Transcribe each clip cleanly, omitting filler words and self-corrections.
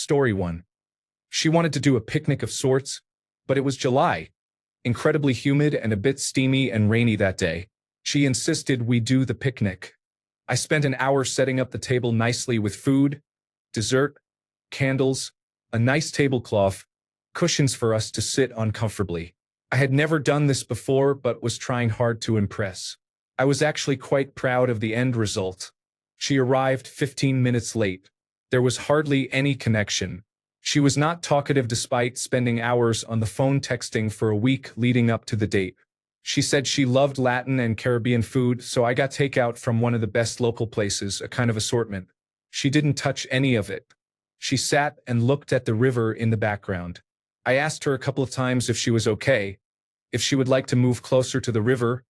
Story 1. She wanted to do a picnic of sorts, but it was July, incredibly humid and a bit steamy and rainy that day. She insisted we do the picnic. I spent an hour setting up the table nicely with food, dessert, candles, a nice tablecloth, cushions for us to sit on comfortably. I had never done this before but was trying hard to impress. I was actually quite proud of the end result. She arrived 15 minutes late. There was hardly any connection. She was not talkative despite spending hours on the phone texting for a week leading up to the date. She said she loved Latin and Caribbean food, so I got takeout from one of the best local places, a kind of assortment. She didn't touch any of it. She sat and looked at the river in the background. I asked her a couple of times if she was okay, if she would like to move closer to the river,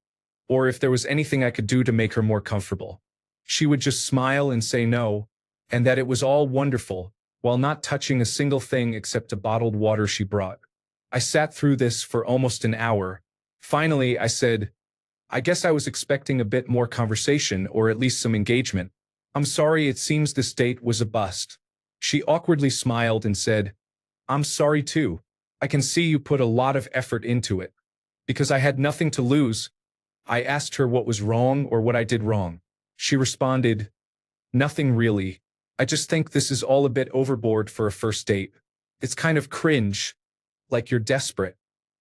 or if there was anything I could do to make her more comfortable. She would just smile and say no, and that it was all wonderful, while not touching a single thing except a bottled water she brought. I sat through this for almost an hour. Finally, I said, I guess I was expecting a bit more conversation or at least some engagement. I'm sorry, it seems this date was a bust. She awkwardly smiled and said, I'm sorry too. I can see you put a lot of effort into it. Because I had nothing to lose, I asked her what was wrong or what I did wrong. She responded, nothing really. I just think this is all a bit overboard for a first date. It's kind of cringe, like you're desperate.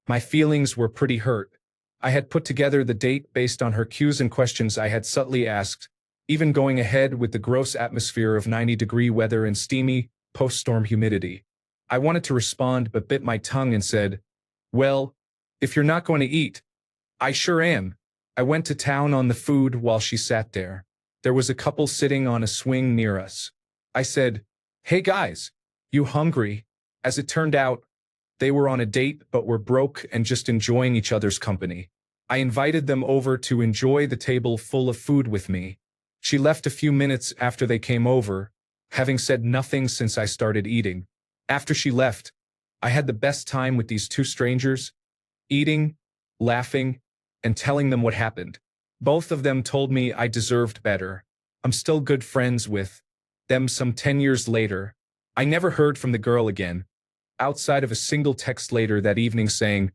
My feelings were pretty hurt. I had put together the date based on her cues and questions I had subtly asked, even going ahead with the gross atmosphere of 90-degree weather and steamy, post-storm humidity. I wanted to respond but bit my tongue and said, well, if you're not going to eat, I sure am. I went to town on the food while she sat there. There was a couple sitting on a swing near us. I said, hey guys, you hungry? As it turned out, they were on a date but were broke and just enjoying each other's company. I invited them over to enjoy the table full of food with me. She left a few minutes after they came over, having said nothing since I started eating. After she left, I had the best time with these two strangers, eating, laughing, and telling them what happened. Both of them told me I deserved better. I'm still good friends with them some 10 years later. I never heard from the girl again, outside of a single text later that evening saying,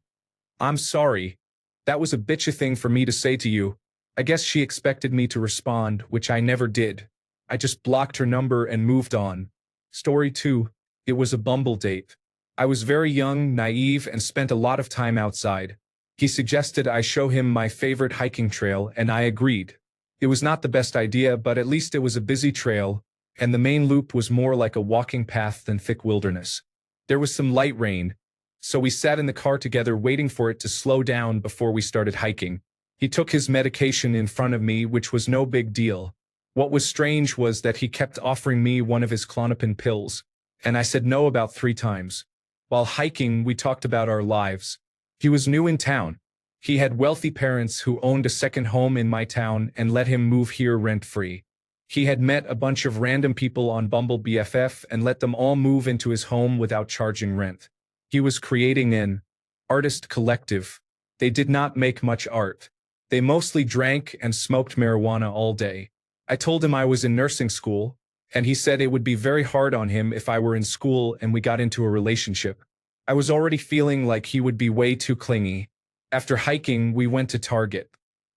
I'm sorry. That was a bitchy thing for me to say to you. I guess she expected me to respond, which I never did. I just blocked her number and moved on. Story 2. It was a Bumble date. I was very young, naive, and spent a lot of time outside. He suggested I show him my favorite hiking trail, and I agreed. It was not the best idea, but at least it was a busy trail, and the main loop was more like a walking path than thick wilderness. There was some light rain, so we sat in the car together waiting for it to slow down before we started hiking. He took his medication in front of me, which was no big deal. What was strange was that he kept offering me one of his Klonopin pills, and I said no about 3 times. While hiking, we talked about our lives. He was new in town. He had wealthy parents who owned a second home in my town and let him move here rent-free. He had met a bunch of random people on Bumble BFF and let them all move into his home without charging rent. He was creating an artist collective. They did not make much art. They mostly drank and smoked marijuana all day. I told him I was in nursing school, and he said it would be very hard on him if I were in school and we got into a relationship. I was already feeling like he would be way too clingy. After hiking, we went to Target.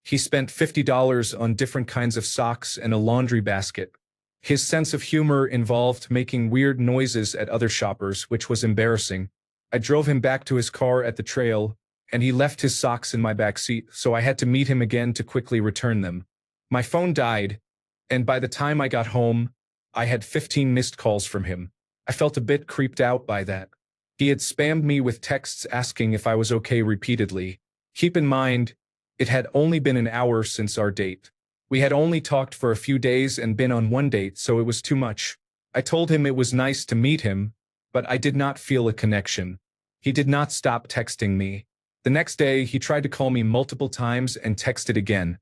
He spent $50 on different kinds of socks and a laundry basket. His sense of humor involved making weird noises at other shoppers, which was embarrassing. I drove him back to his car at the trail, and he left his socks in my back seat, so I had to meet him again to quickly return them. My phone died, and by the time I got home, I had 15 missed calls from him. I felt a bit creeped out by that. He had spammed me with texts asking if I was okay repeatedly. Keep in mind, it had only been an hour since our date. We had only talked for a few days and been on one date, so it was too much. I told him it was nice to meet him, but I did not feel a connection. He did not stop texting me. The next day, he tried to call me multiple times and texted again,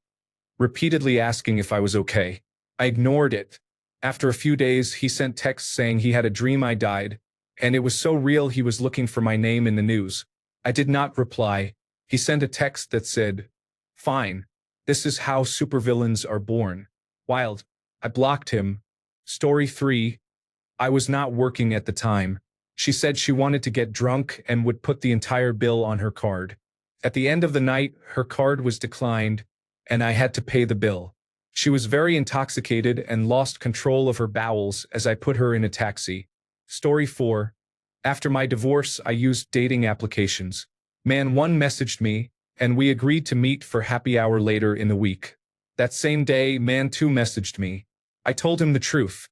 repeatedly asking if I was okay. I ignored it. After a few days, he sent texts saying he had a dream I died, and it was so real he was looking for my name in the news. I did not reply. He sent a text that said, fine, this is how supervillains are born. Wild. I blocked him. Story 3. I was not working at the time. She said she wanted to get drunk and would put the entire bill on her card. At the end of the night, her card was declined, and I had to pay the bill. She was very intoxicated and lost control of her bowels as I put her in a taxi. Story 4. After my divorce, I used dating applications. Man 1 messaged me, and we agreed to meet for happy hour later in the week. That same day, Man 2 messaged me. I told him the truth.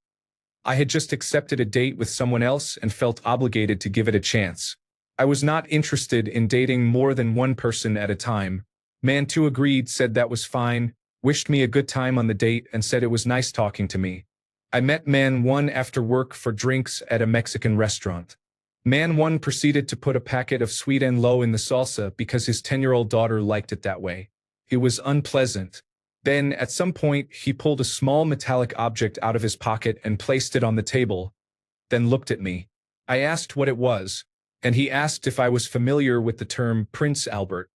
I had just accepted a date with someone else and felt obligated to give it a chance. I was not interested in dating more than one person at a time. Man 2 agreed, said that was fine, wished me a good time on the date, and said it was nice talking to me. I met Man 1 after work for drinks at a Mexican restaurant. Man 1 proceeded to put a packet of sweet and low in the salsa because his 10-year-old daughter liked it that way. It was unpleasant. Then, at some point, he pulled a small metallic object out of his pocket and placed it on the table, then looked at me. I asked what it was, and he asked if I was familiar with the term Prince Albert.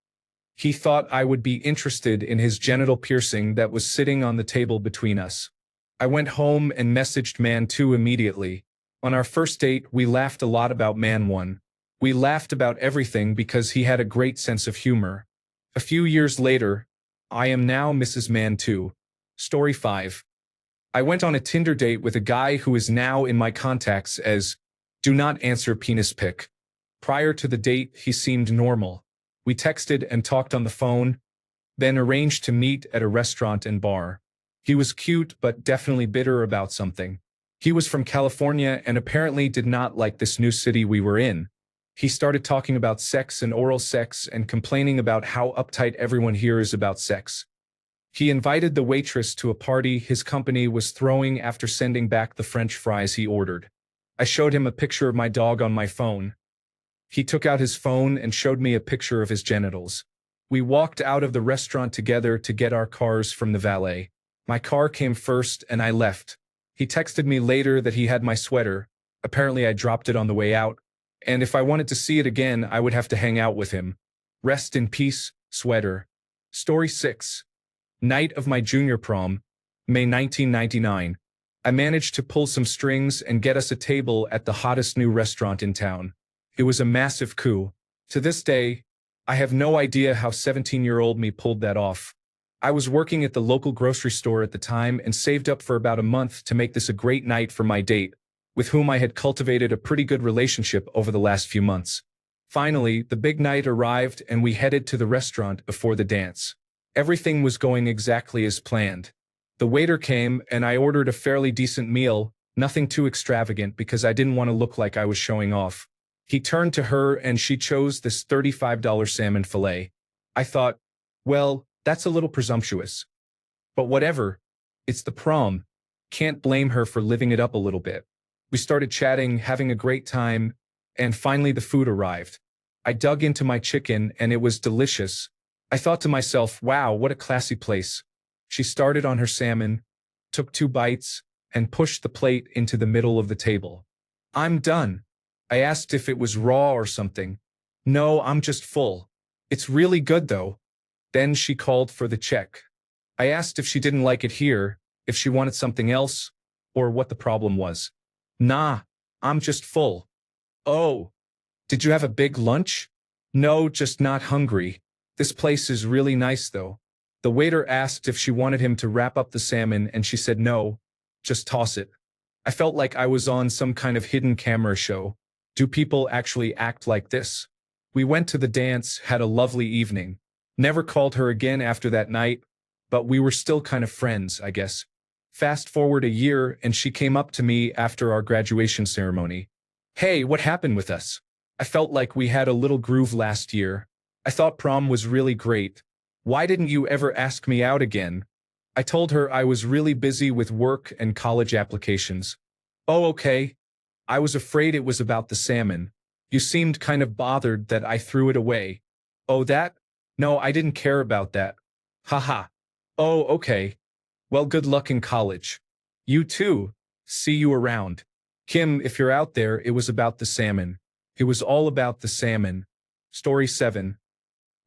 He thought I would be interested in his genital piercing that was sitting on the table between us. I went home and messaged Man 2 immediately. On our first date, we laughed a lot about Man 1. We laughed about everything because he had a great sense of humor. A few years later, I am now Mrs. Man 2. Story 5. I went on a Tinder date with a guy who is now in my contacts as "Do not answer penis pic." Prior to the date, he seemed normal. We texted and talked on the phone, then arranged to meet at a restaurant and bar. He was cute but definitely bitter about something. He was from California and apparently did not like this new city we were in. He started talking about sex and oral sex and complaining about how uptight everyone here is about sex. He invited the waitress to a party his company was throwing after sending back the French fries he ordered. I showed him a picture of my dog on my phone. He took out his phone and showed me a picture of his genitals. We walked out of the restaurant together to get our cars from the valet. My car came first and I left. He texted me later that he had my sweater. Apparently I dropped it on the way out. And if I wanted to see it again, I would have to hang out with him. Rest in peace, sweater. Story 6. Night of my junior prom, May 1999. I managed to pull some strings and get us a table at the hottest new restaurant in town. It was a massive coup. To this day, I have no idea how 17-year-old me pulled that off. I was working at the local grocery store at the time and saved up for about a month to make this a great night for my date, with whom I had cultivated a pretty good relationship over the last few months. Finally, the big night arrived and we headed to the restaurant before the dance. Everything was going exactly as planned. The waiter came and I ordered a fairly decent meal, nothing too extravagant because I didn't want to look like I was showing off. He turned to her and she chose this $35 salmon fillet. I thought, well, that's a little presumptuous. But whatever, it's the prom. Can't blame her for living it up a little bit. We started chatting, having a great time, and finally the food arrived. I dug into my chicken and it was delicious. I thought to myself, wow, what a classy place. She started on her salmon, took 2 bites, and pushed the plate into the middle of the table. I'm done. I asked if it was raw or something. No, I'm just full. It's really good though. Then she called for the check. I asked if she didn't like it here, if she wanted something else, or what the problem was. Nah, I'm just full. Oh, did you have a big lunch? No, just not hungry. This place is really nice though. The waiter asked if she wanted him to wrap up the salmon and she said no, just toss it. I felt like I was on some kind of hidden camera show. Do people actually act like this? We went to the dance, had a lovely evening. Never called her again after that night, but we were still kind of friends, I guess. Fast forward a year and she came up to me after our graduation ceremony. Hey, what happened with us? I felt like we had a little groove last year. I thought prom was really great. Why didn't you ever ask me out again? I told her I was really busy with work and college applications. Oh, okay. I was afraid it was about the salmon. You seemed kind of bothered that I threw it away. Oh, that? No, I didn't care about that. Haha. Oh, okay. Well, good luck in college. You too. See you around. Kim, if you're out there, it was about the salmon. It was all about the salmon. Story 7.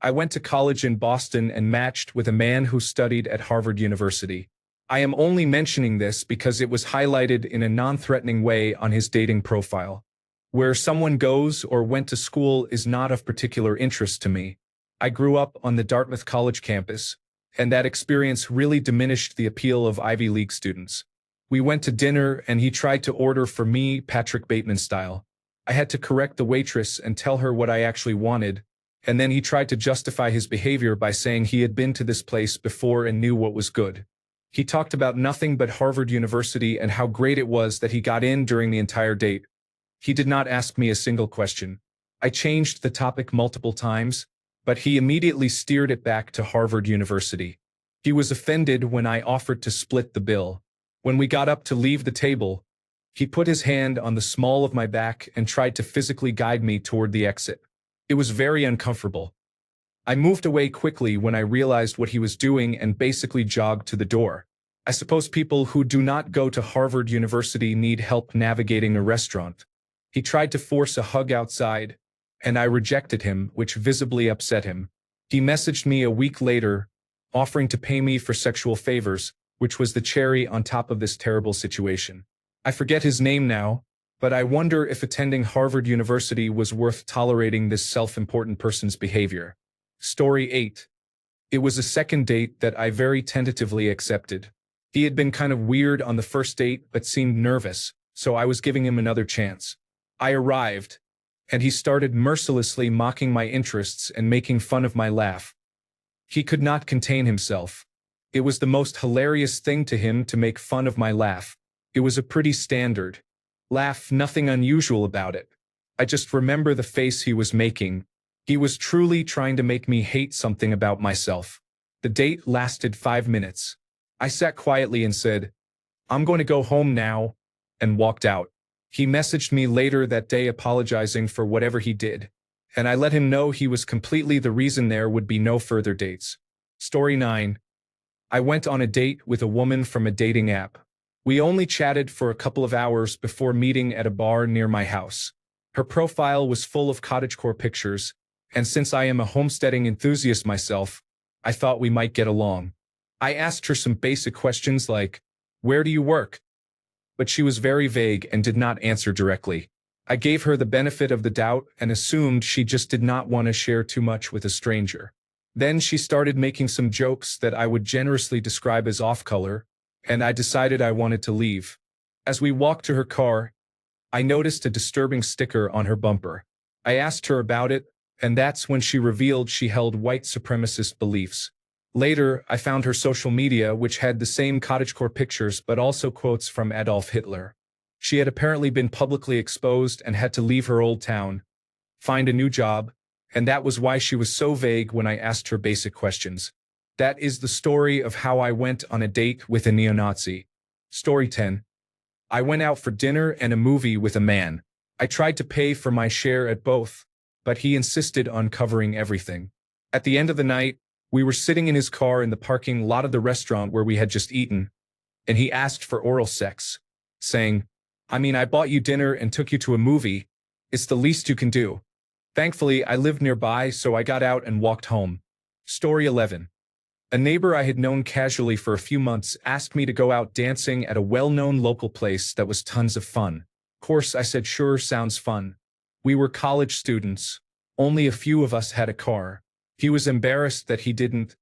I went to college in Boston and matched with a man who studied at Harvard University. I am only mentioning this because it was highlighted in a non-threatening way on his dating profile. Where someone goes or went to school is not of particular interest to me. I grew up on the Dartmouth College campus, and that experience really diminished the appeal of Ivy League students. We went to dinner and he tried to order for me Patrick Bateman style. I had to correct the waitress and tell her what I actually wanted, and then he tried to justify his behavior by saying he had been to this place before and knew what was good. He talked about nothing but Harvard University and how great it was that he got in during the entire date. He did not ask me a single question. I changed the topic multiple times, but he immediately steered it back to Harvard University. He was offended when I offered to split the bill. When we got up to leave the table, he put his hand on the small of my back and tried to physically guide me toward the exit. It was very uncomfortable. I moved away quickly when I realized what he was doing and basically jogged to the door. I suppose people who do not go to Harvard University need help navigating a restaurant. He tried to force a hug outside, and I rejected him, which visibly upset him. He messaged me a week later, offering to pay me for sexual favors, which was the cherry on top of this terrible situation. I forget his name now, but I wonder if attending Harvard University was worth tolerating this self-important person's behavior. Story 8. It was a second date that I very tentatively accepted. He had been kind of weird on the first date but seemed nervous, so I was giving him another chance. I arrived, and he started mercilessly mocking my interests and making fun of my laugh. He could not contain himself. It was the most hilarious thing to him to make fun of my laugh. It was a pretty standard laugh, nothing unusual about it. I just remember the face he was making. He was truly trying to make me hate something about myself. The date lasted 5 minutes. I sat quietly and said, "I'm going to go home now," and walked out. He messaged me later that day apologizing for whatever he did, and I let him know he was completely the reason there would be no further dates. Story 9. I went on a date with a woman from a dating app. We only chatted for a couple of hours before meeting at a bar near my house. Her profile was full of cottagecore pictures, and since I am a homesteading enthusiast myself, I thought we might get along. I asked her some basic questions like, "Where do you work?" But she was very vague and did not answer directly. I gave her the benefit of the doubt and assumed she just did not want to share too much with a stranger. Then she started making some jokes that I would generously describe as off-color, and I decided I wanted to leave. As we walked to her car, I noticed a disturbing sticker on her bumper. I asked her about it, and that's when she revealed she held white supremacist beliefs. Later, I found her social media, which had the same cottagecore pictures but also quotes from Adolf Hitler. She had apparently been publicly exposed and had to leave her old town, find a new job, and that was why she was so vague when I asked her basic questions. That is the story of how I went on a date with a neo-Nazi. Story 10. I went out for dinner and a movie with a man. I tried to pay for my share at both, but he insisted on covering everything. At the end of the night, we were sitting in his car in the parking lot of the restaurant where we had just eaten, and he asked for oral sex, saying, I bought you dinner and took you to a movie. It's the least you can do." Thankfully, I lived nearby, so I got out and walked home. Story 11. A neighbor I had known casually for a few months asked me to go out dancing at a well-known local place that was tons of fun. Of course, I said sure, sounds fun. We were college students. Only a few of us had a car. He was embarrassed that he didn't,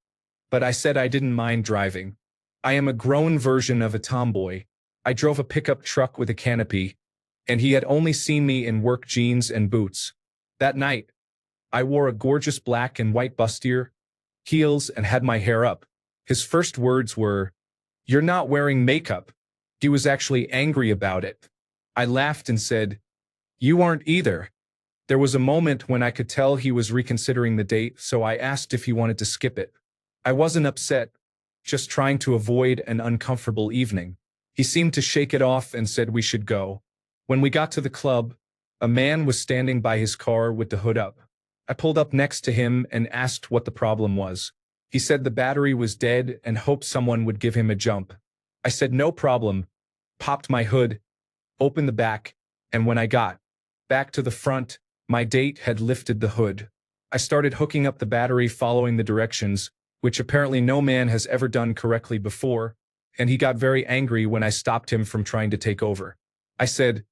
but I said I didn't mind driving. I am a grown version of a tomboy. I drove a pickup truck with a canopy, and he had only seen me in work jeans and boots. That night, I wore a gorgeous black and white bustier, heels, and had my hair up. His first words were, "You're not wearing makeup." He was actually angry about it. I laughed and said, "You aren't either." There was a moment when I could tell he was reconsidering the date, so I asked if he wanted to skip it. I wasn't upset, just trying to avoid an uncomfortable evening. He seemed to shake it off and said we should go. When we got to the club, a man was standing by his car with the hood up. I pulled up next to him and asked what the problem was. He said the battery was dead and hoped someone would give him a jump. I said no problem, popped my hood, opened the back, and when I got back to the front, my date had lifted the hood. I started hooking up the battery following the directions, which apparently no man has ever done correctly before, and he got very angry when I stopped him from trying to take over. I said,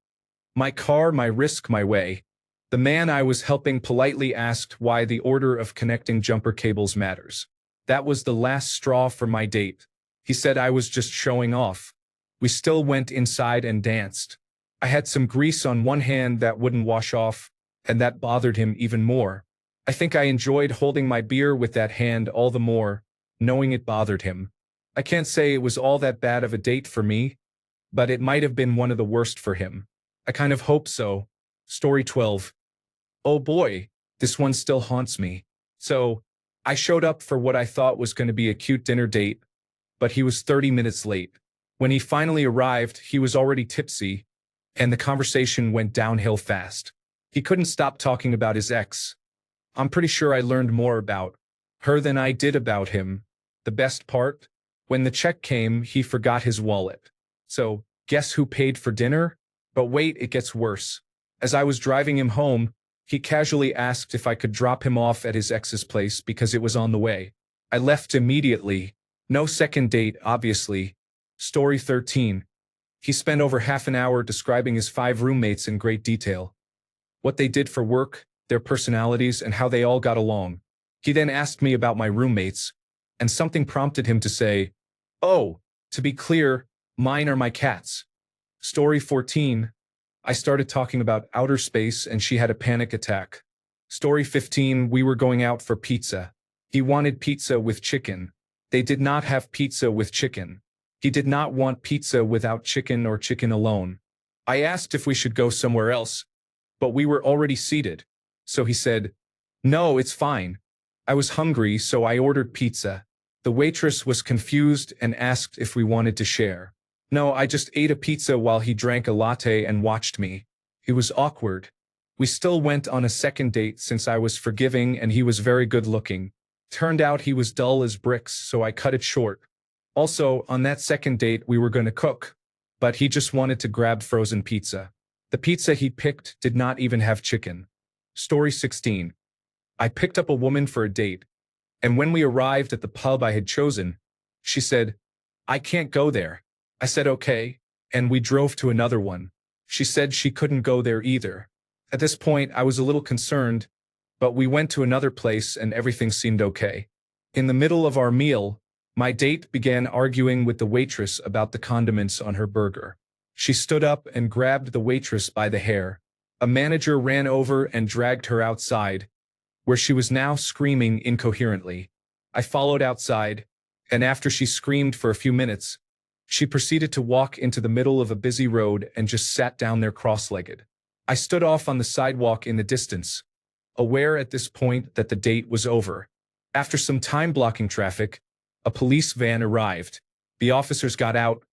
"My car, my risk, my way." The man I was helping politely asked why the order of connecting jumper cables matters. That was the last straw for my date. He said I was just showing off. We still went inside and danced. I had some grease on one hand that wouldn't wash off, and that bothered him even more. I think I enjoyed holding my beer with that hand all the more, knowing it bothered him. I can't say it was all that bad of a date for me, but it might have been one of the worst for him. I kind of hope so. Story 12. Oh boy, this one still haunts me. So, I showed up for what I thought was going to be a cute dinner date, but he was 30 minutes late. When he finally arrived, he was already tipsy, and the conversation went downhill fast. He couldn't stop talking about his ex. I'm pretty sure I learned more about her than I did about him. The best part? When the check came, he forgot his wallet. So, guess who paid for dinner? But wait, it gets worse. As I was driving him home, he casually asked if I could drop him off at his ex's place because it was on the way. I left immediately. No second date, obviously. Story 13. He spent over half an hour describing his 5 roommates in great detail. What they did for work, their personalities, and how they all got along. He then asked me about my roommates, and something prompted him to say, "Oh, to be clear, mine are my cats." Story 14. I started talking about outer space and she had a panic attack. Story 15. We were going out for pizza. He wanted pizza with chicken. They did not have pizza with chicken. He did not want pizza without chicken or chicken alone. I asked if we should go somewhere else, but we were already seated. So he said, "No, it's fine." I was hungry, so I ordered pizza. The waitress was confused and asked if we wanted to share. No, I just ate a pizza while he drank a latte and watched me. It was awkward. We still went on a second date since I was forgiving and he was very good looking. Turned out he was dull as bricks, so I cut it short. Also, on that second date we were going to cook, but he just wanted to grab frozen pizza. The pizza he picked did not even have chicken. Story 16. I picked up a woman for a date, and when we arrived at the pub I had chosen, she said, "I can't go there." I said okay, and we drove to another one. She said she couldn't go there either. At this point, I was a little concerned, but we went to another place and everything seemed okay. In the middle of our meal, my date began arguing with the waitress about the condiments on her burger. She stood up and grabbed the waitress by the hair. A manager ran over and dragged her outside, where she was now screaming incoherently. I followed outside, and after she screamed for a few minutes, she proceeded to walk into the middle of a busy road and just sat down there cross-legged. I stood off on the sidewalk in the distance, aware at this point that the date was over. After some time blocking traffic, a police van arrived. The officers got out,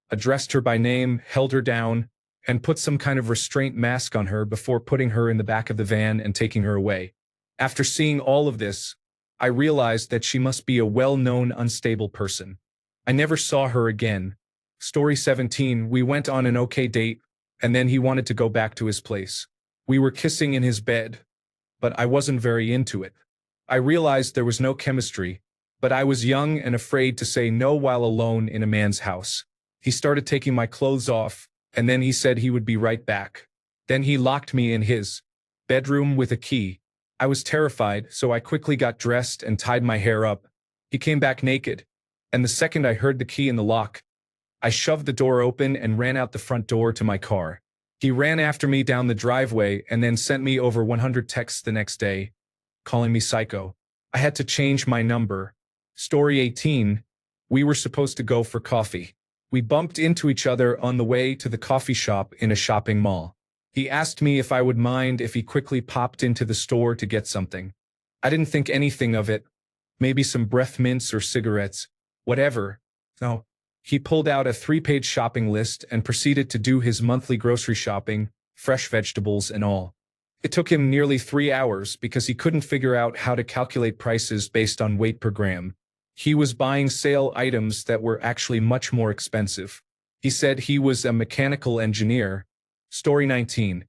addressed her by name, held her down, and put some kind of restraint mask on her before putting her in the back of the van and taking her away. After seeing all of this, I realized that she must be a well-known unstable person. I never saw her again. Story 17. We went on an okay date, and then he wanted to go back to his place. We were kissing in his bed, but I wasn't very into it. I realized there was no chemistry, but I was young and afraid to say no while alone in a man's house. He started taking my clothes off, and then he said he would be right back. Then he locked me in his bedroom with a key. I was terrified, so I quickly got dressed and tied my hair up. He came back naked, and the second I heard the key in the lock, I shoved the door open and ran out the front door to my car. He ran after me down the driveway and then sent me over 100 texts the next day, calling me psycho. I had to change my number. Story 18. We were supposed to go for coffee. We bumped into each other on the way to the coffee shop in a shopping mall. He asked me if I would mind if he quickly popped into the store to get something. I didn't think anything of it. Maybe some breath mints or cigarettes. Whatever. No. He pulled out a 3-page shopping list and proceeded to do his monthly grocery shopping, fresh vegetables and all. It took him nearly 3 hours because he couldn't figure out how to calculate prices based on weight per gram. He was buying sale items that were actually much more expensive. He said he was a mechanical engineer. Story 19.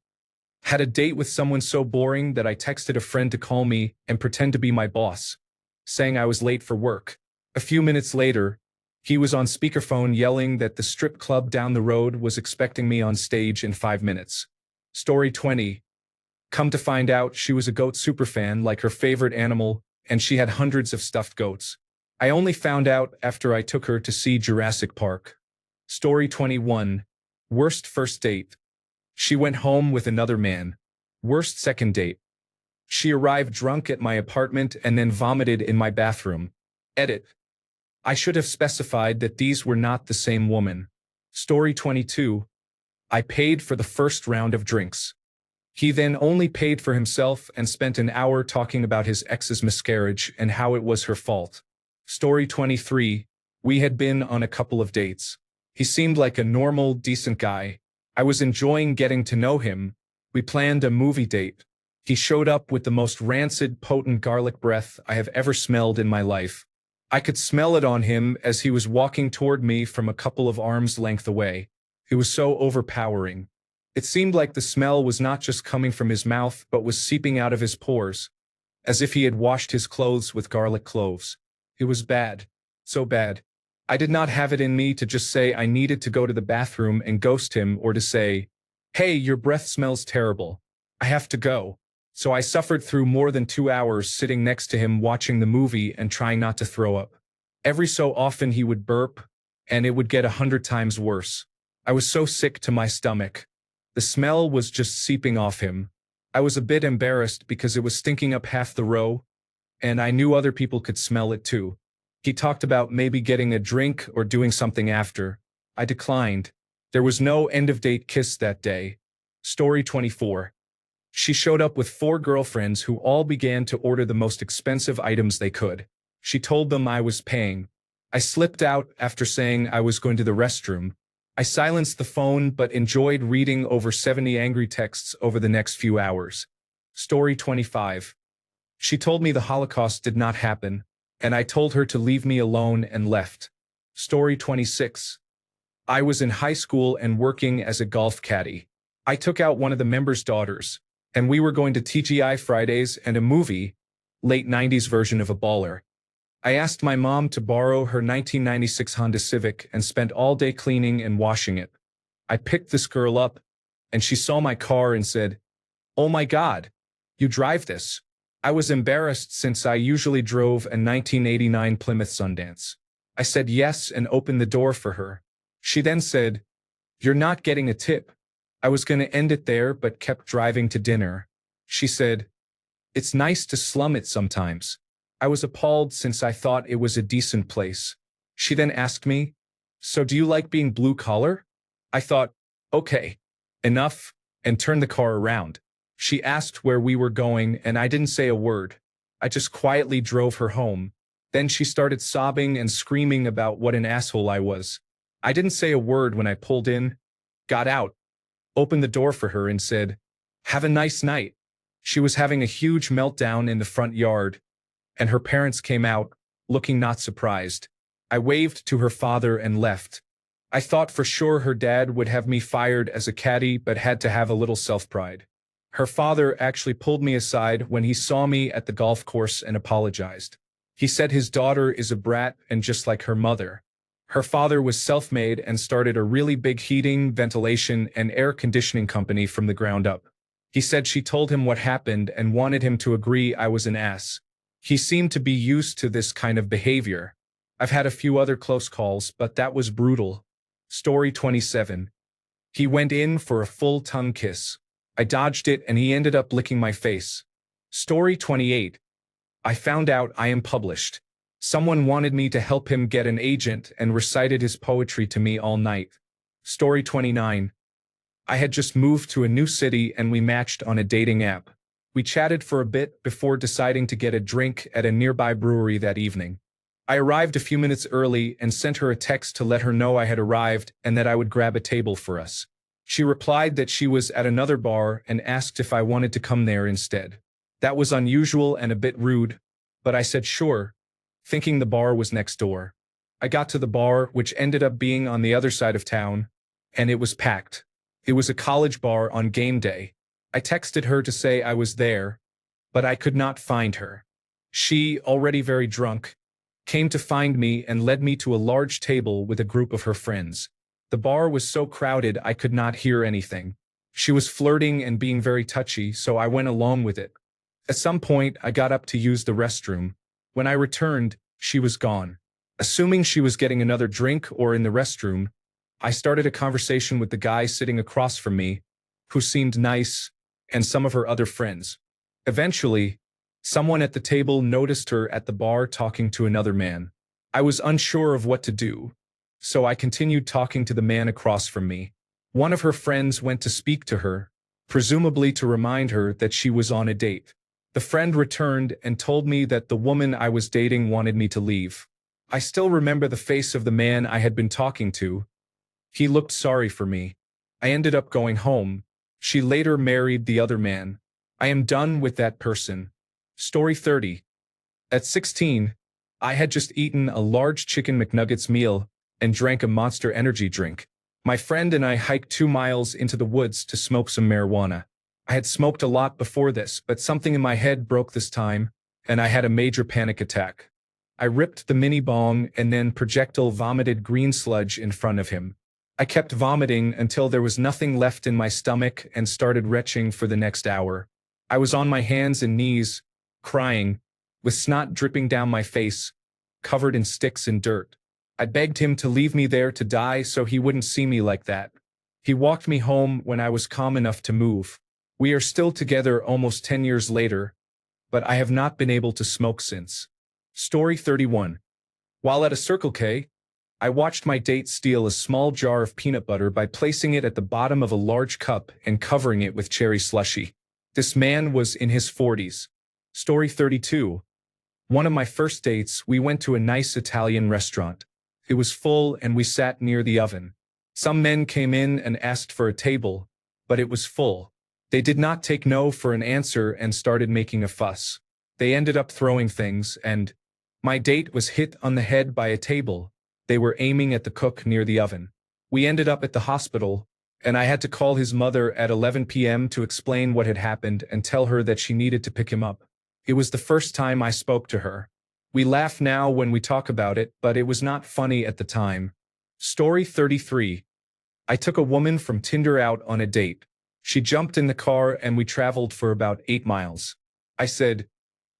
Had a date with someone so boring that I texted a friend to call me and pretend to be my boss, saying I was late for work. A few minutes later, He was on speakerphone yelling that the strip club down the road was expecting me on stage in 5 minutes. Story 20. Come to find out, she was a goat superfan, like her favorite animal, and she had hundreds of stuffed goats. I only found out after I took her to see Jurassic Park. Story 21. Worst first date. She went home with another man. Worst second date. She arrived drunk at my apartment and then vomited in my bathroom. Edit. I should have specified that these were not the same woman. Story 22. I paid for the first round of drinks. He then only paid for himself and spent an hour talking about his ex's miscarriage and how it was her fault. Story 23. We had been on a couple of dates. He seemed like a normal, decent guy. I was enjoying getting to know him. We planned a movie date. He showed up with the most rancid, potent garlic breath I have ever smelled in my life. I could smell it on him as he was walking toward me from a couple of arms' length away. It was so overpowering. It seemed like the smell was not just coming from his mouth but was seeping out of his pores, as if he had washed his clothes with garlic cloves. It was bad. So bad. I did not have it in me to just say I needed to go to the bathroom and ghost him, or to say, "Hey, your breath smells terrible. I have to go." So I suffered through more than 2 hours sitting next to him watching the movie and trying not to throw up. Every so often he would burp, and it would get 100 times worse. I was so sick to my stomach. The smell was just seeping off him. I was a bit embarrassed because it was stinking up half the row, and I knew other people could smell it too. He talked about maybe getting a drink or doing something after. I declined. There was no end-of-date kiss that day. Story 24. She showed up with 4 girlfriends who all began to order the most expensive items they could. She told them I was paying. I slipped out after saying I was going to the restroom. I silenced the phone but enjoyed reading over 70 angry texts over the next few hours. Story 25. She told me the Holocaust did not happen, and I told her to leave me alone and left. Story 26. I was in high school and working as a golf caddy. I took out one of the members' daughters, and we were going to TGI Fridays and a movie, late 90s version of a baller. I asked my mom to borrow her 1996 Honda Civic and spent all day cleaning and washing it. I picked this girl up, and she saw my car and said, "Oh my God, you drive this." I was embarrassed since I usually drove a 1989 Plymouth Sundance. I said yes and opened the door for her. She then said, "You're not getting a tip." I was going to end it there but kept driving to dinner. She said, "It's nice to slum it sometimes." I was appalled since I thought it was a decent place. She then asked me, "So do you like being blue collar?" I thought, okay, enough, and turned the car around. She asked where we were going and I didn't say a word. I just quietly drove her home. Then she started sobbing and screaming about what an asshole I was. I didn't say a word when I pulled in, got out, opened the door for her and said, "Have a nice night." She was having a huge meltdown in the front yard, and her parents came out, looking not surprised. I waved to her father and left. I thought for sure her dad would have me fired as a caddy but had to have a little self-pride. Her father actually pulled me aside when he saw me at the golf course and apologized. He said his daughter is a brat and just like her mother. Her father was self-made and started a really big heating, ventilation, and air conditioning company from the ground up. He said she told him what happened and wanted him to agree I was an ass. He seemed to be used to this kind of behavior. I've had a few other close calls, but that was brutal. Story 27. He went in for a full tongue kiss. I dodged it and he ended up licking my face. Story 28. I found out I am published. Someone wanted me to help him get an agent and recited his poetry to me all night. Story 29. I had just moved to a new city and we matched on a dating app. We chatted for a bit before deciding to get a drink at a nearby brewery that evening. I arrived a few minutes early and sent her a text to let her know I had arrived and that I would grab a table for us. She replied that she was at another bar and asked if I wanted to come there instead. That was unusual and a bit rude, but I said sure, thinking the bar was next door. I got to the bar, which ended up being on the other side of town, and it was packed. It was a college bar on game day. I texted her to say I was there, but I could not find her. She, already very drunk, came to find me and led me to a large table with a group of her friends. The bar was so crowded I could not hear anything. She was flirting and being very touchy, so I went along with it. At some point, I got up to use the restroom. When I returned, she was gone. Assuming she was getting another drink or in the restroom, I started a conversation with the guy sitting across from me, who seemed nice, and some of her other friends. Eventually, someone at the table noticed her at the bar talking to another man. I was unsure of what to do, so I continued talking to the man across from me. One of her friends went to speak to her, presumably to remind her that she was on a date. The friend returned and told me that the woman I was dating wanted me to leave. I still remember the face of the man I had been talking to. He looked sorry for me. I ended up going home. She later married the other man. I am done with that person. Story 30. At 16, I had just eaten a large chicken McNuggets meal and drank a Monster Energy drink. My friend and I hiked 2 miles into the woods to smoke some marijuana. I had smoked a lot before this, but something in my head broke this time, and I had a major panic attack. I ripped the mini bong and then projectile vomited green sludge in front of him. I kept vomiting until there was nothing left in my stomach and started retching for the next hour. I was on my hands and knees, crying, with snot dripping down my face, covered in sticks and dirt. I begged him to leave me there to die so he wouldn't see me like that. He walked me home when I was calm enough to move. We are still together almost 10 years later, but I have not been able to smoke since. Story 31. While at a Circle K, I watched my date steal a small jar of peanut butter by placing it at the bottom of a large cup and covering it with cherry slushy. This man was in his 40s. Story 32. One of my first dates, we went to a nice Italian restaurant. It was full and we sat near the oven. Some men came in and asked for a table, but it was full. They did not take no for an answer and started making a fuss. They ended up throwing things and my date was hit on the head by a table. They were aiming at the cook near the oven. We ended up at the hospital, and I had to call his mother at 11 p.m. to explain what had happened and tell her that she needed to pick him up. It was the first time I spoke to her. We laugh now when we talk about it, but it was not funny at the time. Story 33. I took a woman from Tinder out on a date. She jumped in the car and we traveled for about 8 miles. I said,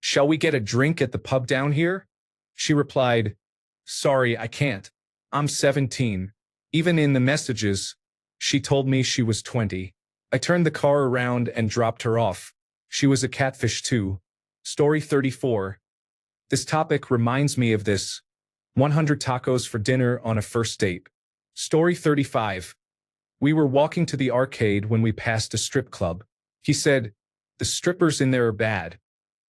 "Shall we get a drink at the pub down here?" She replied, "Sorry, I can't. I'm 17. Even in the messages, she told me she was 20. I turned the car around and dropped her off. She was a catfish too. Story 34. This topic reminds me of this. 100 tacos for dinner on a first date. Story 35. We were walking to the arcade when we passed a strip club. He said, "The strippers in there are bad."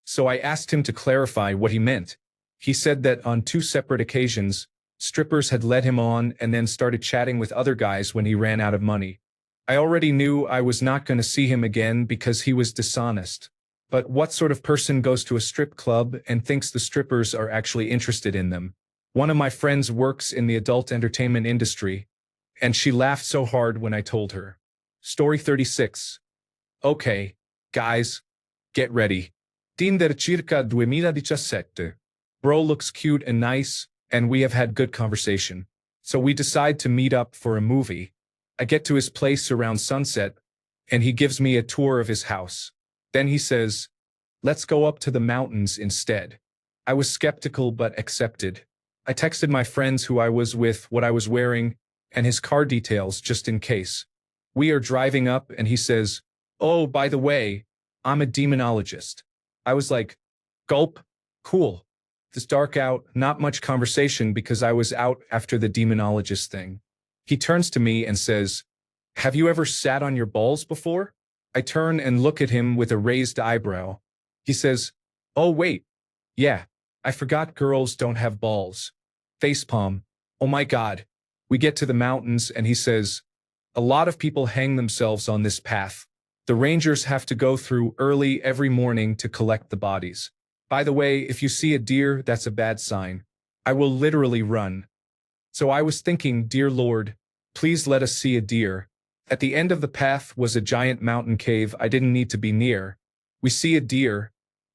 So I asked him to clarify what he meant. He said that on 2 separate occasions, strippers had led him on and then started chatting with other guys when he ran out of money. I already knew I was not going to see him again because he was dishonest. But what sort of person goes to a strip club and thinks the strippers are actually interested in them? One of my friends works in the adult entertainment industry, and she laughed so hard when I told her. Story 36. Okay, guys, get ready. Tinder circa 2017. Bro looks cute and nice, and we have had good conversation. So we decide to meet up for a movie. I get to his place around sunset, and he gives me a tour of his house. Then he says, "Let's go up to the mountains instead." I was skeptical but accepted. I texted my friends who I was with, what I was wearing, and his car details just in case. We are driving up and he says, "Oh, by the way, I'm a demonologist." I was like, gulp, cool. This dark out, not much conversation because I was out after the demonologist thing. He turns to me and says, "Have you ever sat on your balls before?" I turn and look at him with a raised eyebrow. He says, "Oh wait, yeah, I forgot girls don't have balls." Facepalm. Oh my God. We get to the mountains and he says, "A lot of people hang themselves on this path. The rangers have to go through early every morning to collect the bodies. By the way, if you see a deer, that's a bad sign. I will literally run." So I was thinking, dear Lord, please let us see a deer. At the end of the path was a giant mountain cave I didn't need to be near. We see a deer,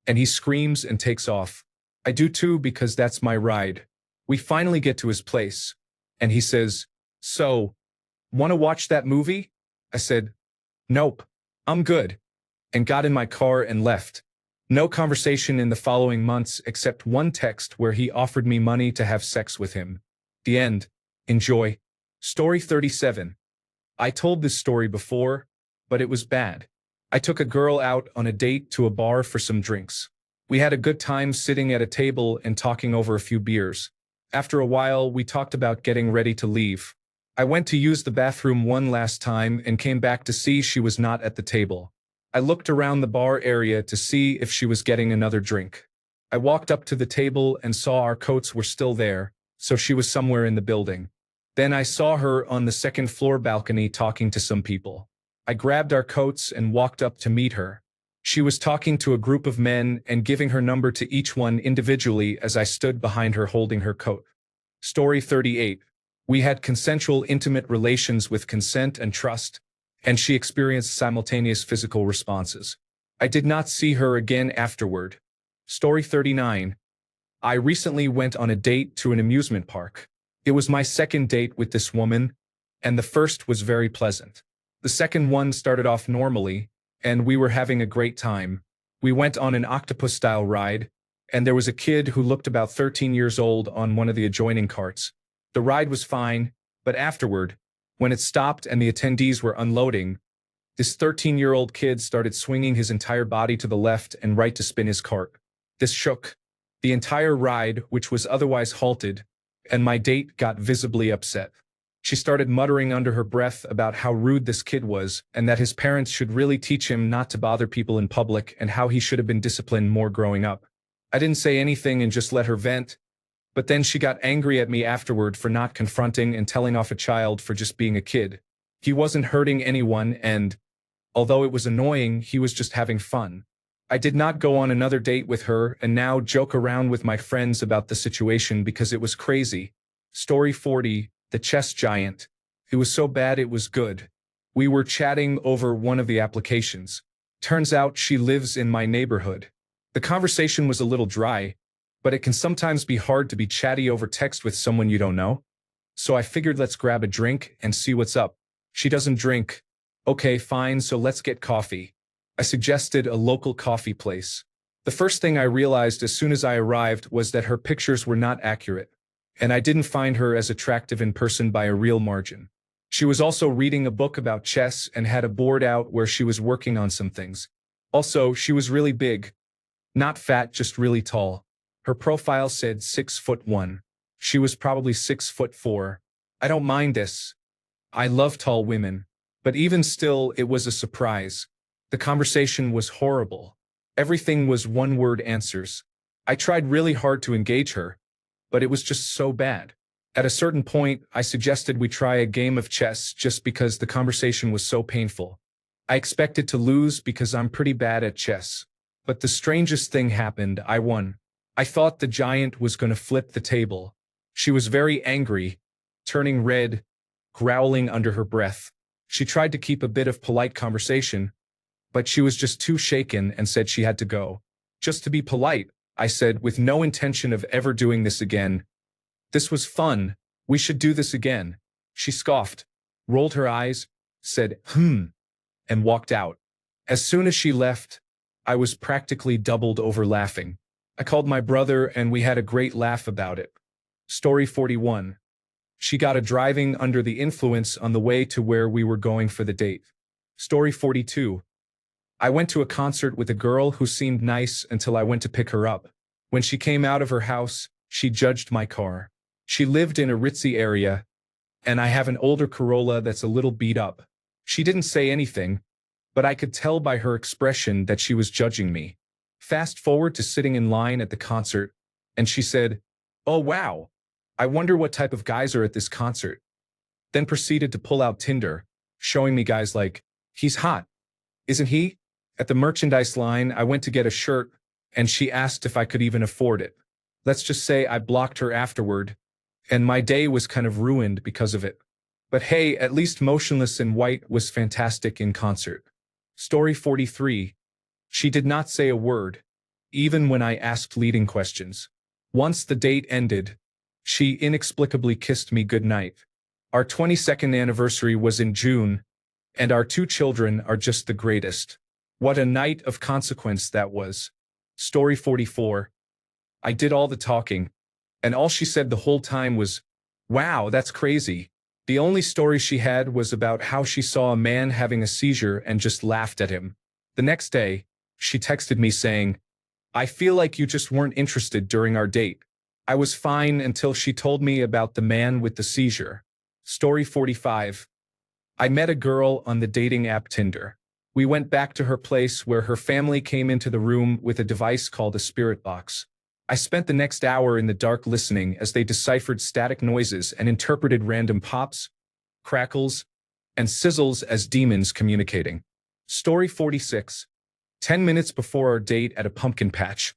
and he screams and takes off. I do too because that's my ride. We finally get to his place, and he says, "So, wanna watch that movie?" I said, "Nope, I'm good," and got in my car and left. No conversation in the following months except one text where he offered me money to have sex with him. The end. Enjoy. Story 37. I told this story before, but it was bad. I took a girl out on a date to a bar for some drinks. We had a good time sitting at a table and talking over a few beers. After a while, we talked about getting ready to leave. I went to use the bathroom one last time and came back to see she was not at the table. I looked around the bar area to see if she was getting another drink. I walked up to the table and saw our coats were still there, so she was somewhere in the building. Then I saw her on the second floor balcony talking to some people. I grabbed our coats and walked up to meet her. She was talking to a group of men and giving her number to each one individually as I stood behind her holding her coat. Story 38. We had consensual intimate relations with consent and trust, and she experienced simultaneous physical responses. I did not see her again afterward. Story 39. I recently went on a date to an amusement park. It was my second date with this woman, and the first was very pleasant. The second one started off normally, and we were having a great time. We went on an octopus-style ride, and there was a kid who looked about 13 years old on one of the adjoining carts. The ride was fine, but afterward, when it stopped and the attendees were unloading, this 13-year-old kid started swinging his entire body to the left and right to spin his cart. This shook the entire ride, which was otherwise halted, and my date got visibly upset. She started muttering under her breath about how rude this kid was and that his parents should really teach him not to bother people in public and how he should have been disciplined more growing up. I didn't say anything and just let her vent, but then she got angry at me afterward for not confronting and telling off a child for just being a kid. He wasn't hurting anyone and, although it was annoying, he was just having fun. I did not go on another date with her and now joke around with my friends about the situation because it was crazy. Story 40. The chess giant. It was so bad it was good. We were chatting over one of the applications. Turns out she lives in my neighborhood. The conversation was a little dry, but it can sometimes be hard to be chatty over text with someone you don't know. So I figured let's grab a drink and see what's up. She doesn't drink. Okay, fine, so let's get coffee. I suggested a local coffee place. The first thing I realized as soon as I arrived was that her pictures were not accurate, and I didn't find her as attractive in person by a real margin. She was also reading a book about chess and had a board out where she was working on some things. Also, she was really big. Not fat, just really tall. Her profile said 6'1". She was probably 6'4". I don't mind this. I love tall women. But even still, it was a surprise. The conversation was horrible. Everything was one-word answers. I tried really hard to engage her, but it was just so bad. At a certain point, I suggested we try a game of chess just because the conversation was so painful. I expected to lose because I'm pretty bad at chess. But the strangest thing happened, I won. I thought the giant was going to flip the table. She was very angry, turning red, growling under her breath. She tried to keep a bit of polite conversation, but she was just too shaken and said she had to go. Just to be polite, I said, with no intention of ever doing this again. This was fun. We should do this again. She scoffed, rolled her eyes, said, and walked out. As soon as she left, I was practically doubled over laughing. I called my brother and we had a great laugh about it. Story 41. She got a driving under the influence on the way to where we were going for the date. Story 42. I went to a concert with a girl who seemed nice until I went to pick her up. When she came out of her house, she judged my car. She lived in a ritzy area, and I have an older Corolla that's a little beat up. She didn't say anything, but I could tell by her expression that she was judging me. Fast forward to sitting in line at the concert, and she said, "Oh wow, I wonder what type of guys are at this concert." Then proceeded to pull out Tinder, showing me guys like, "He's hot, isn't he?" At the merchandise line, I went to get a shirt, and she asked if I could even afford it. Let's just say I blocked her afterward, and my day was kind of ruined because of it. But hey, at least Motionless in White was fantastic in concert. Story 43. She did not say a word, even when I asked leading questions. Once the date ended, she inexplicably kissed me goodnight. Our 22nd anniversary was in June, and our 2 children are just the greatest. What a night of consequence that was. Story 44. I did all the talking, and all she said the whole time was, "Wow, that's crazy." The only story she had was about how she saw a man having a seizure and just laughed at him. The next day, she texted me saying, "I feel like you just weren't interested during our date." I was fine until she told me about the man with the seizure. Story 45. I met a girl on the dating app Tinder. We went back to her place where her family came into the room with a device called a spirit box. I spent the next hour in the dark listening as they deciphered static noises and interpreted random pops, crackles, and sizzles as demons communicating. Story 46. 10 minutes before our date at a pumpkin patch,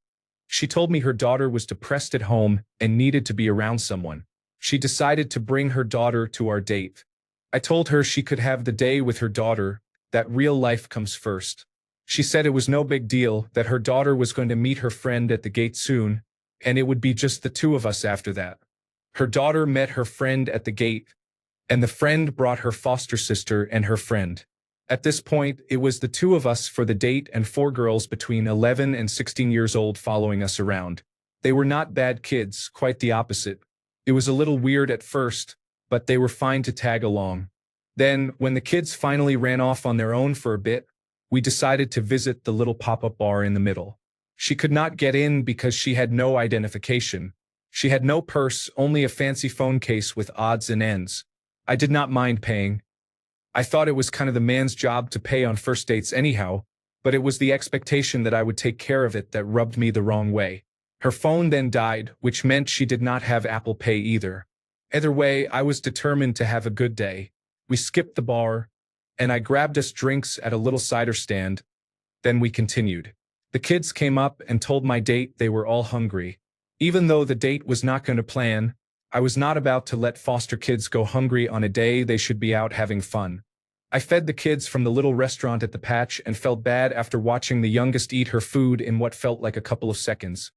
she told me her daughter was depressed at home and needed to be around someone. She decided to bring her daughter to our date. I told her she could have the day with her daughter, that real life comes first. She said it was no big deal, that her daughter was going to meet her friend at the gate soon, and it would be just the two of us after that. Her daughter met her friend at the gate, and the friend brought her foster sister and her friend. At this point, it was the two of us for the date and 4 girls between 11 and 16 years old following us around. They were not bad kids, quite the opposite. It was a little weird at first, but they were fine to tag along. Then, when the kids finally ran off on their own for a bit, we decided to visit the little pop-up bar in the middle. She could not get in because she had no identification. She had no purse, only a fancy phone case with odds and ends. I did not mind paying. I thought it was kind of the man's job to pay on first dates anyhow, but it was the expectation that I would take care of it that rubbed me the wrong way. Her phone then died, which meant she did not have Apple Pay either. Either way, I was determined to have a good day. We skipped the bar, and I grabbed us drinks at a little cider stand. Then we continued. The kids came up and told my date they were all hungry. Even though the date was not going to plan, I was not about to let foster kids go hungry on a day they should be out having fun. I fed the kids from the little restaurant at the patch and felt bad after watching the youngest eat her food in what felt like a couple of seconds.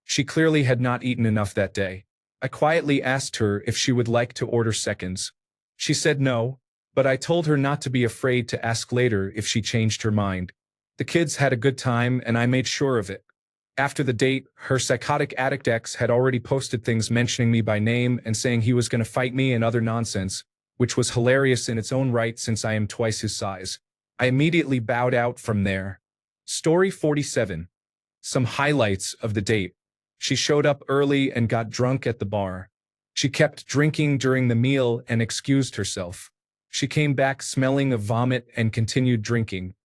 She clearly had not eaten enough that day. I quietly asked her if she would like to order seconds. She said no, but I told her not to be afraid to ask later if she changed her mind. The kids had a good time and I made sure of it. After the date, her psychotic addict ex had already posted things mentioning me by name and saying he was going to fight me and other nonsense, which was hilarious in its own right since I am twice his size. I immediately bowed out from there. Story 47. Some highlights of the date. She showed up early and got drunk at the bar. She kept drinking during the meal and excused herself. She came back smelling of vomit and continued drinking.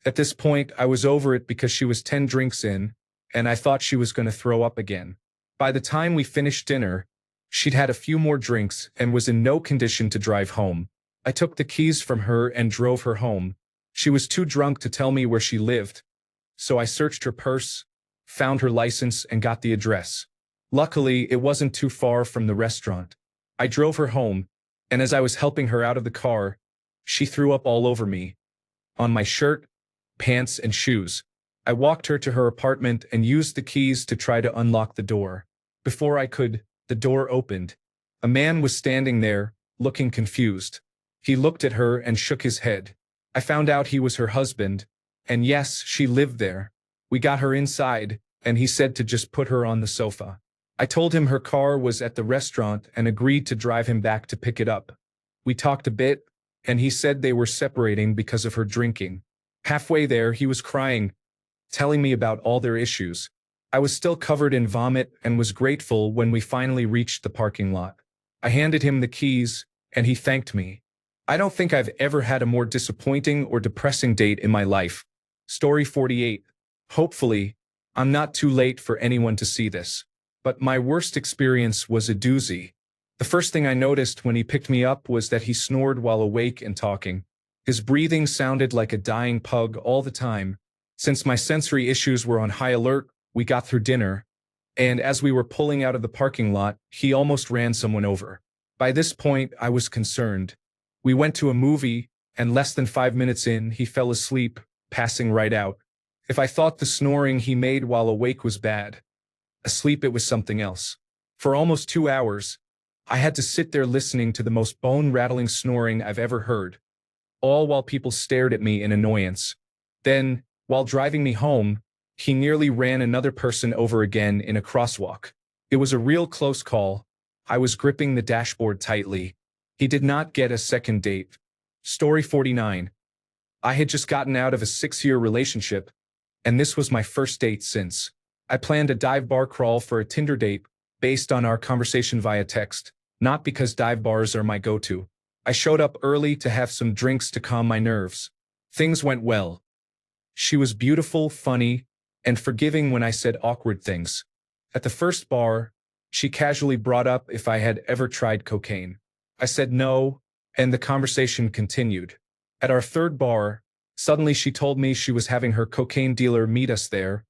At this point, I was over it because she was 10 drinks in, and I thought she was going to throw up again. By the time we finished dinner, she'd had a few more drinks and was in no condition to drive home. I took the keys from her and drove her home. She was too drunk to tell me where she lived, so I searched her purse, found her license, and got the address. Luckily, it wasn't too far from the restaurant. I drove her home, and as I was helping her out of the car, she threw up all over me, on my shirt, pants, and shoes. I walked her to her apartment and used the keys to try to unlock the door. Before I could, the door opened. A man was standing there, looking confused. He looked at her and shook his head. I found out he was her husband, and yes, she lived there. We got her inside, and he said to just put her on the sofa. I told him her car was at the restaurant and agreed to drive him back to pick it up. We talked a bit, and he said they were separating because of her drinking. Halfway there, he was crying, telling me about all their issues. I was still covered in vomit and was grateful when we finally reached the parking lot. I handed him the keys, and he thanked me. I don't think I've ever had a more disappointing or depressing date in my life. Story 48. Hopefully, I'm not too late for anyone to see this. But my worst experience was a doozy. The first thing I noticed when he picked me up was that he snored while awake and talking. His breathing sounded like a dying pug all the time. Since my sensory issues were on high alert, we got through dinner, and as we were pulling out of the parking lot, he almost ran someone over. By this point, I was concerned. We went to a movie, and less than 5 minutes in, he fell asleep, passing right out. If I thought the snoring he made while awake was bad, Asleep, it was something else. For almost 2 hours, I had to sit there listening to the most bone-rattling snoring I've ever heard, all while people stared at me in annoyance. Then, while driving me home, he nearly ran another person over again in a crosswalk. It was a real close call. I was gripping the dashboard tightly. He did not get a second date. Story 49. I had just gotten out of a 6-year relationship, and this was my first date since. I planned a dive bar crawl for a Tinder date based on our conversation via text, not because dive bars are my go-to. I showed up early to have some drinks to calm my nerves. Things went well. She was beautiful, funny, and forgiving when I said awkward things. At the first bar, she casually brought up if I had ever tried cocaine. I said no, and the conversation continued. At our third bar, suddenly she told me she was having her cocaine dealer meet us there,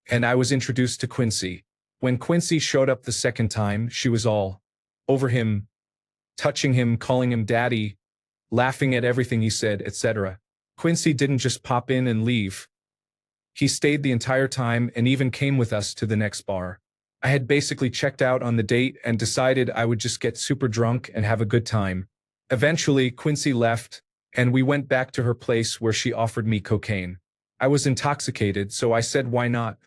and I was introduced to Quincy. When Quincy showed up the second time, she was all over him, touching him, calling him daddy, laughing at everything he said, etc. Quincy didn't just pop in and leave. He stayed the entire time and even came with us to the next bar. I had basically checked out on the date and decided I would just get super drunk and have a good time. Eventually, Quincy left, and we went back to her place where she offered me cocaine. I was intoxicated, so I said why not.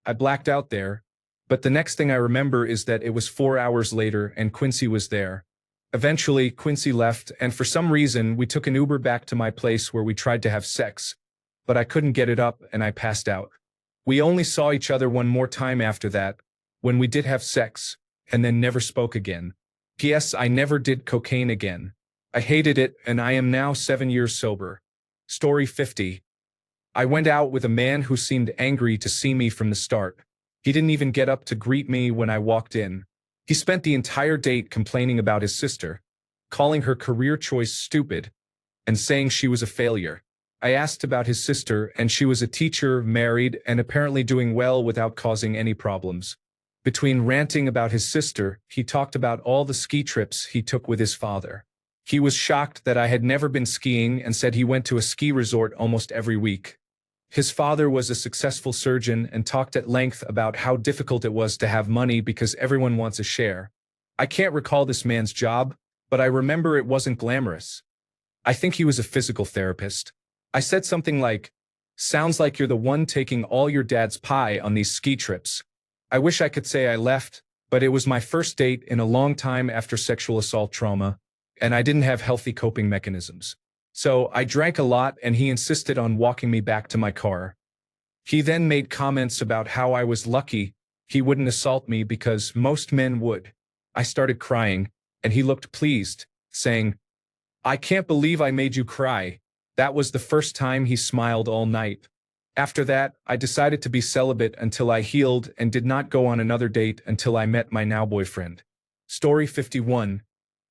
I blacked out there, but the next thing I remember is that it was 4 hours later and Quincy was there. Eventually, Quincy left, and for some reason, we took an Uber back to my place where we tried to have sex, but I couldn't get it up and I passed out. We only saw each other one more time after that, when we did have sex, and then never spoke again. P.S. I never did cocaine again. I hated it, and I am now 7 years sober. Story 50. I went out with a man who seemed angry to see me from the start. He didn't even get up to greet me when I walked in. He spent the entire date complaining about his sister, calling her career choice stupid, and saying she was a failure. I asked about his sister, and she was a teacher, married, and apparently doing well without causing any problems. Between ranting about his sister, he talked about all the ski trips he took with his father. He was shocked that I had never been skiing and said he went to a ski resort almost every week. His father was a successful surgeon and talked at length about how difficult it was to have money because everyone wants a share. I can't recall this man's job, but I remember it wasn't glamorous. I think he was a physical therapist. I said something like, "Sounds like you're the one taking all your dad's pie on these ski trips." I wish I could say I left, but it was my first date in a long time after sexual assault trauma, and I didn't have healthy coping mechanisms. So I drank a lot and he insisted on walking me back to my car. He then made comments about how I was lucky he wouldn't assault me because most men would. I started crying, and he looked pleased, saying, "I can't believe I made you cry." That was the first time he smiled all night. After that, I decided to be celibate until I healed and did not go on another date until I met my now boyfriend. Story 51.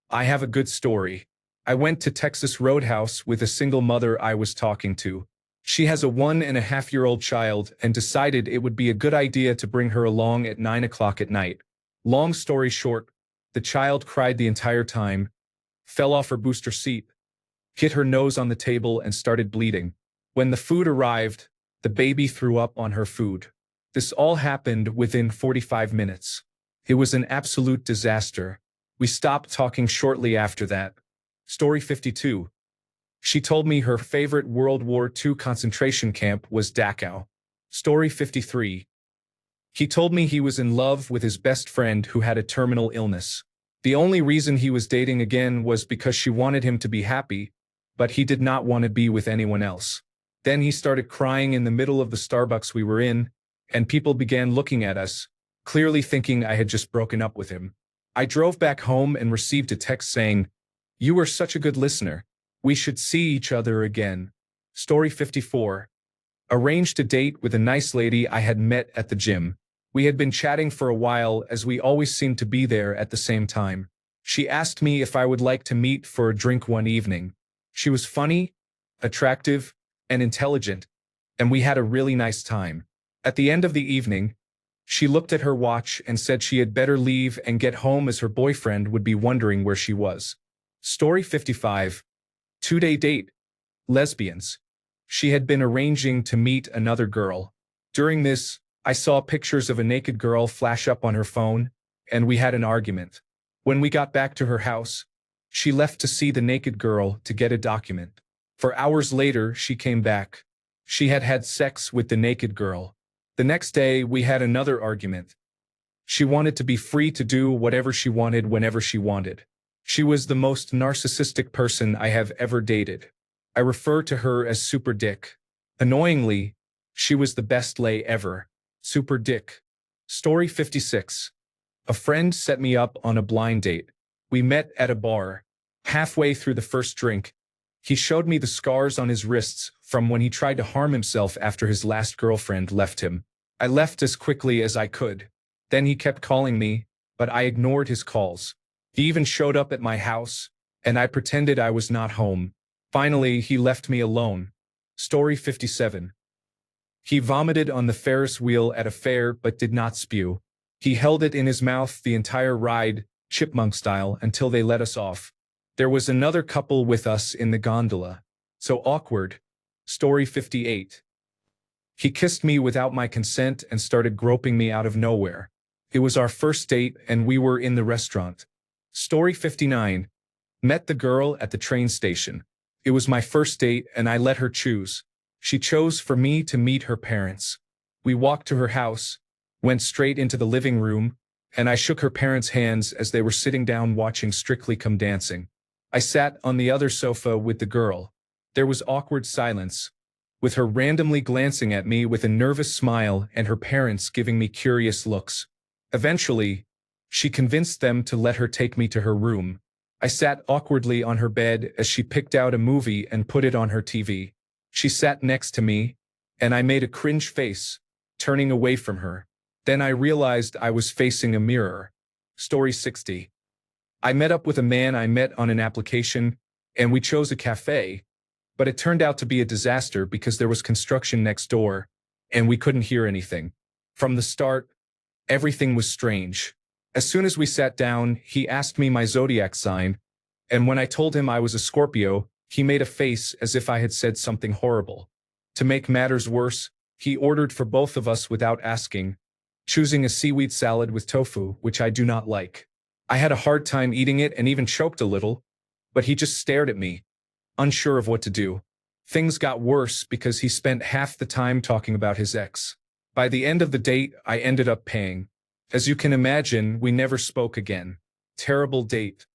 I have a good story. I went to Texas Roadhouse with a single mother I was talking to. She has a 1.5-year-old child and decided it would be a good idea to bring her along at 9 o'clock at night. Long story short, the child cried the entire time, fell off her booster seat, hit her nose on the table and started bleeding. When the food arrived, the baby threw up on her food. This all happened within 45 minutes. It was an absolute disaster. We stopped talking shortly after that. Story 52. She told me her favorite World War II concentration camp was Dachau. Story 53. He told me he was in love with his best friend who had a terminal illness. The only reason he was dating again was because she wanted him to be happy, but he did not want to be with anyone else. Then he started crying in the middle of the Starbucks we were in, and people began looking at us, clearly thinking I had just broken up with him. I drove back home and received a text saying, "You were such a good listener. We should see each other again." Story 54. Arranged a date with a nice lady I had met at the gym. We had been chatting for a while as we always seemed to be there at the same time. She asked me if I would like to meet for a drink one evening. She was funny, attractive, and intelligent, and we had a really nice time. At the end of the evening, she looked at her watch and said she had better leave and get home as her boyfriend would be wondering where she was. Story 55. 2-day date. Lesbians. She had been arranging to meet another girl. During this, I saw pictures of a naked girl flash up on her phone, and we had an argument. When we got back to her house, she left to see the naked girl to get a document. For hours later, she came back. She had had sex with the naked girl. The next day, we had another argument. She wanted to be free to do whatever she wanted whenever she wanted. She was the most narcissistic person I have ever dated. I refer to her as Super Dick. Annoyingly, she was the best lay ever. Super Dick. Story 56. A friend set me up on a blind date. We met at a bar. Halfway through the first drink, he showed me the scars on his wrists from when he tried to harm himself after his last girlfriend left him. I left as quickly as I could. Then he kept calling me, but I ignored his calls. He even showed up at my house, and I pretended I was not home. Finally, he left me alone. Story 57. He vomited on the Ferris wheel at a fair but did not spew. He held it in his mouth the entire ride, chipmunk style, until they let us off. There was another couple with us in the gondola. So awkward. Story 58. He kissed me without my consent and started groping me out of nowhere. It was our first date and we were in the restaurant. Story 59. Met the girl at the train station. It was my first date and I let her choose. She chose for me to meet her parents. We walked to her house, went straight into the living room, and I shook her parents' hands as they were sitting down watching Strictly Come Dancing. I sat on the other sofa with the girl. There was awkward silence, with her randomly glancing at me with a nervous smile and her parents giving me curious looks. Eventually, she convinced them to let her take me to her room. I sat awkwardly on her bed as she picked out a movie and put it on her TV. She sat next to me, and I made a cringe face, turning away from her. Then I realized I was facing a mirror. Story 60. I met up with a man I met on an application, and we chose a cafe, but it turned out to be a disaster because there was construction next door, and we couldn't hear anything. From the start, everything was strange. As soon as we sat down, he asked me my zodiac sign, and when I told him I was a Scorpio, he made a face as if I had said something horrible. To make matters worse, he ordered for both of us without asking, choosing a seaweed salad with tofu, which I do not like. I had a hard time eating it and even choked a little, but he just stared at me, unsure of what to do. Things got worse because he spent half the time talking about his ex. By the end of the date, I ended up paying. As you can imagine, we never spoke again. Terrible date.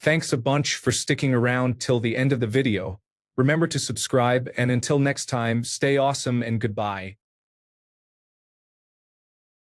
Thanks a bunch for sticking around till the end of the video. Remember to subscribe, and until next time, stay awesome and goodbye.